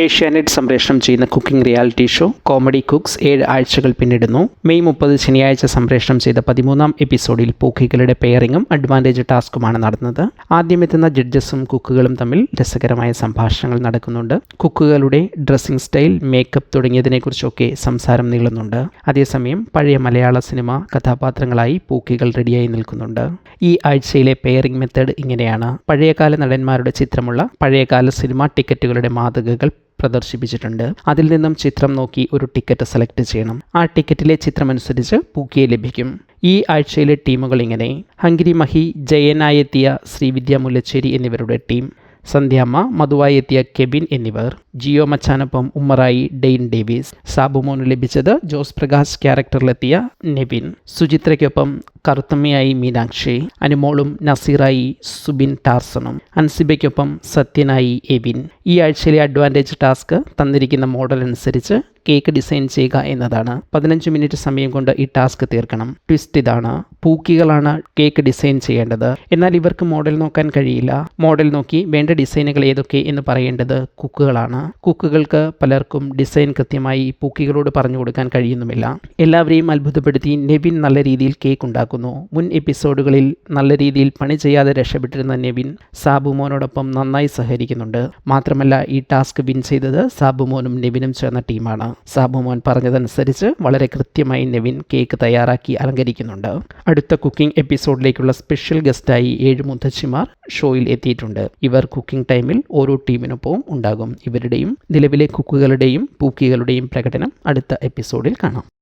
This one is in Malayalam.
ഏഷ്യാനെറ്റ് സംപ്രേഷണം ചെയ്യുന്ന cooking reality show comedy cooks 7 ആഴ്ചകൾ പിന്നിടുന്നു. മെയ് 30 ശനിയാഴ്ച സംപ്രേഷണം ചെയ്ത 13ാം എപ്പിസോഡിൽ പൂക്കികളുടെ പെയറിങ്ങും അഡ്വാൻറ്റേജ് ടാസ്കുമാണ് നടന്നത്. ആദ്യമെത്തുന്ന ജഡ്ജസും കുക്കുകളും തമ്മിൽ രസകരമായ സംഭാഷണങ്ങൾ നടക്കുന്നുണ്ട്. കുക്കുകളുടെ ഡ്രസ്സിംഗ് സ്റ്റൈൽ, മേക്കപ്പ് തുടങ്ങിയതിനെക്കുറിച്ചൊക്കെ സംസാരം നീളുന്നുണ്ട്. അതേസമയം പഴയ മലയാള സിനിമ കഥാപാത്രങ്ങളായി പൂക്കികൾ റെഡിയായി നിൽക്കുന്നുണ്ട്. ഈ ആഴ്ചയിലെ പെയറിംഗ് മെത്തേഡ് ഇങ്ങനെയാണ്. പഴയകാല നടന്മാരുടെ ചിത്രമുള്ള പഴയകാല സിനിമ ടിക്കറ്റുകളുടെ മാതൃകകൾ പ്രദർശിപ്പിച്ചിട്ടുണ്ട്. അതിൽ നിന്നും ചിത്രം നോക്കി ഒരു ടിക്കറ്റ് സെലക്ട് ചെയ്യണം. ആ ടിക്കറ്റിലെ ചിത്രമനുസരിച്ച് പൂക്കിയെ ലഭിക്കും. ഈ ആഴ്ചയിലെ ടീമുകൾ ഇങ്ങനെ: ഹംഗിരി മഹി, ജയനായെത്തിയ ശ്രീവിദ്യ മുല്ലച്ചേരി എന്നിവരുടെ ടീം, സന്ധ്യാമ്മ, മധുവായി എത്തിയ കെബിൻ എന്നിവർ, ജിയോ മച്ചാനൊപ്പം ഉമ്മറായി ഡെയിൻ ഡേവിസ്, സാബുമോന് ലഭിച്ചത് ജോസ് പ്രകാശ് ക്യാരക്ടറിലെത്തിയ നെവിൻ, സുചിത്രയ്ക്കൊപ്പം കറുത്തമ്മയായി മീനാക്ഷി, അനുമോളും നസീറായി സുബിൻ ടാർസണും, അൻസിബയ്ക്കൊപ്പം സത്യനായി എവിൻ. ഈ ആഴ്ചയിലെ അഡ്വാൻറ്റേജ് ടാസ്ക് തന്നിരിക്കുന്ന മോഡൽ അനുസരിച്ച് കേക്ക് ഡിസൈൻ ചെയ്യുക എന്നതാണ്. 15 മിനിറ്റ് സമയം കൊണ്ട് ഈ ടാസ്ക് തീർക്കണം. ട്വിസ്റ്റ് ഇതാണ്: പൂക്കികളാണ് കേക്ക് ഡിസൈൻ ചെയ്യേണ്ടത്. എന്നാൽ ഇവർക്ക് മോഡൽ നോക്കാൻ കഴിയില്ല. മോഡൽ നോക്കി വേണ്ട ഡിസൈനുകൾ ഏതൊക്കെ എന്ന് പറയേണ്ടത് കുക്കുകളാണ്. കുക്കുകൾക്ക് പലർക്കും ഡിസൈൻ കൃത്യമായി പൂക്കികളോട് പറഞ്ഞു കൊടുക്കാൻ കഴിയുന്നുമില്ല. എല്ലാവരെയും അത്ഭുതപ്പെടുത്തി നെവിൻ നല്ല രീതിയിൽ കേക്ക് ഉണ്ടാക്കുന്നു. മുൻ എപ്പിസോഡുകളിൽ നല്ല രീതിയിൽ പണി ചെയ്യാതെ രക്ഷപ്പെട്ടിരുന്ന നെവിൻ സാബുമോനോടൊപ്പം നന്നായി സഹകരിക്കുന്നുണ്ട്. മാത്രമല്ല, ഈ ടാസ്ക് വിൻ ചെയ്തത് സാബുമോനും നെവിനും ചേർന്ന ടീമാണ്. സാബുമോൻ പറഞ്ഞതനുസരിച്ച് വളരെ കൃത്യമായി നെവിൻ കേക്ക് തയ്യാറാക്കി അലങ്കരിക്കുന്നുണ്ട്. അടുത്ത കുക്കിംഗ് എപ്പിസോഡിലേക്കുള്ള സ്പെഷ്യൽ ഗസ്റ്റായി 7 മുത്തച്ഛിമാർ ഷോയിൽ എത്തിയിട്ടുണ്ട്. ഇവർ കുക്കിംഗ് ടൈമിൽ ഓരോ ടീമിനൊപ്പവും ഉണ്ടാകും. ഇവരുടെയും നിലവിലെ കുക്കുകളുടെയും പൂക്കികളുടെയും പ്രകടനം അടുത്ത എപ്പിസോഡിൽ കാണാം.